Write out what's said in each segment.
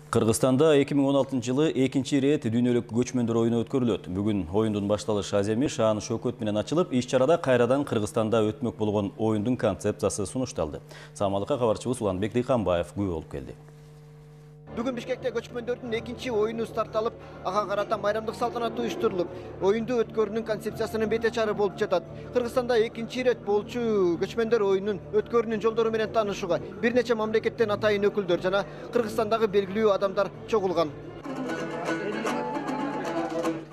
Кыргызстанда 2016-жылы экинчи ирет дүйнөлүк көчмөндөр оюну өткөрүлөт. Бүгүн оюндун башталыш аземи шааны шөкөт менен ачылып, иш-чарада кайрадан Кыргызстанда өтмөк болгон оюндун концепциясы сунушталды. Самалыкка кабарчыбыз Уланбек Дыйканбаев күбө болуп келди. Бүгін Бишкекте көчмөндөрдүн экинчи оюну старт алып, ага карата майрамдык салтанаты уюштурулуп, оюнду өткөрүүнүн концепциясынын бете чары болуп жатат. Кыргызстанда экинчи ирет болчу көчмөндөр оюнун өткөрүүнүн жолдору менен таанышууга бир нече мамлекеттен атайын өкүлдөр жана Кыргызстандагы белгилүү адамдар чогулган.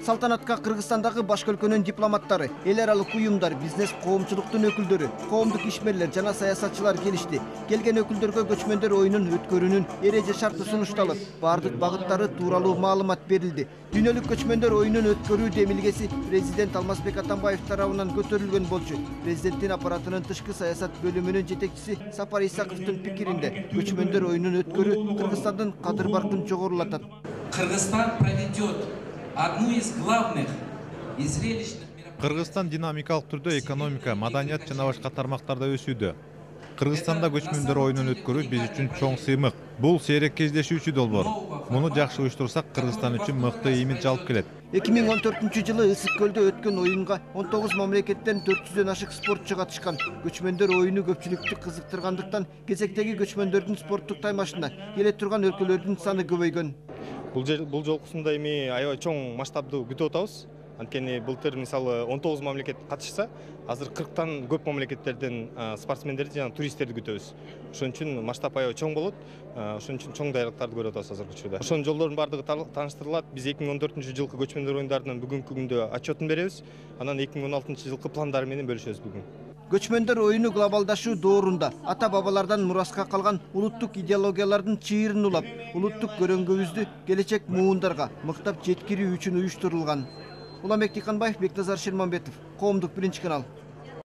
Салтанатка Кыргызстандагы башка өлкөнүн дипломаттары, эл аралык уюмдар, бизнес коомчулуктун өкүлдөрү, коомдук ишмерлер жана саясатчылар келишти. Келген өкүлдөргө көчмөндөр оюнун өткөрүүнүн эреже шарты сунушталып, бардык багыттары тууралуу маалымат берилди. Дүйнөлүк көчмөндөр оюнун өткөрүү демилгеси президент Алмазбек Атамбаев тарабынан көтөрүлгөн болчу. Президенттин аппаратынын тышкы саясат бөлүмүнүн жетекчиси Сапар Исаковдун пикиринде, көчмөндөр оюнун өткөрүү Кыргызстандын кадыр-баркын жогорулатат. Кыргызстан проведет одну из главных и зрелищных мероприятий. Кыргызстан динамикалык түрдө экономика, маданият жана башка тармактарда өсүүдө. Кыргызстанда көчмөндөр оюнун өткөрүү биз үчүн чоң сыймык. Бул сейрек кездешүүчү долбоор. Муну жакшы уюштурсак, Кыргызстан үчүн мыкты имидж алып келет. 2014-жылы Ысык көлдө өткөн оюнга 19 мамлекеттен 400дөн ашык спортчу катышкан. Көчмөндөр оюну көпчүлүктү кызыктыргандыктан кезектеги көчмөндөрдүн спорттук таймашына келе турган өлкөлөрдүн саны көбөйгөн. Бул жолкусунда эми аябай чоң масштабдуу күтүп атабыз. Анткени былтыр мисалы 19 мамлекет катышса, азыр 40тан көп мамлекеттерден спортсмендерди жана туристтерди күтөбүз. Ошон үчүн масштаб аябай чоң болот. Ошон үчүн чоң даярдыктарды көрүп атабыз азыркы учурда. Ошонун жолдорунун бардыгы тааныштырылат. Биз 2014-жылкы көчмөндөр оюндарынын бүгүнкү күндө отчетун беребиз. Анан 2016-жылкы пландары менен бөлүшөбүз бүгүн. Көчмөндөр оюну глобалдашуу доорунда ата-бабалардан мураска калган улуттук идеологиялардын чыйырын улап, улуттук көрөңгүбүздү келечек муундарга мыктап жеткирүү үчүн уюштурулган. Уланбек Дыйканбаев, Бектазар Шерманбетов, Коомдук 1 канал.